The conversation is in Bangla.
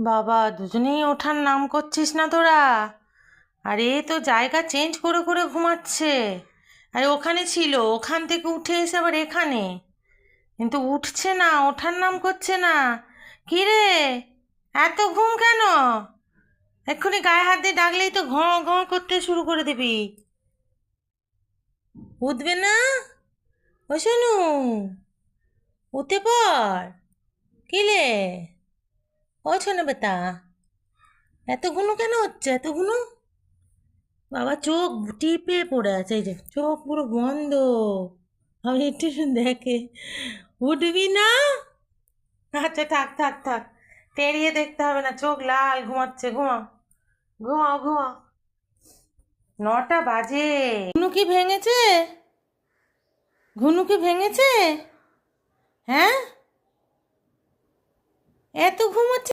বাবা, দুজনেই ওঠার নাম করছিস না তোরা? আরে তো জায়গা চেঞ্জ করে করে ঘুমাচ্ছে। আরে ওখানে ছিল, ওখান থেকে উঠে এসে আবার এখানে, কিন্তু উঠছে না, ওঠার নাম করছে না। কি রে, এত ঘুম কেন? এক্ষুনি গায়ে হাত দিয়ে ডাকলেই তো ঘঁ ঘঁ করতে শুরু করে দিবি। উঠবে না? ও শোনু, উঠে পড়। কি রে, ও শোনো বেটা, এত ঘুনো কেন হচ্ছে, এত ঘুনো? বাবা চোখ টিপে পড়ে আছে, এই যে চোখ পুরো বন্ধ। আমি একটু দেখে, উঠবি না? আচ্ছা থাক থাক থাক, তেড়িয়ে দেখতে হবে না, চোখ লাল, ঘুমাচ্ছে, ঘুমাও ঘুমাও ঘুমাও। 9টা বাজে। ঘুনু কি ভেঙেছে? ঘুনু কি ভেঙেছে? হ্যাঁ, এত ঘুমাচ্ছে।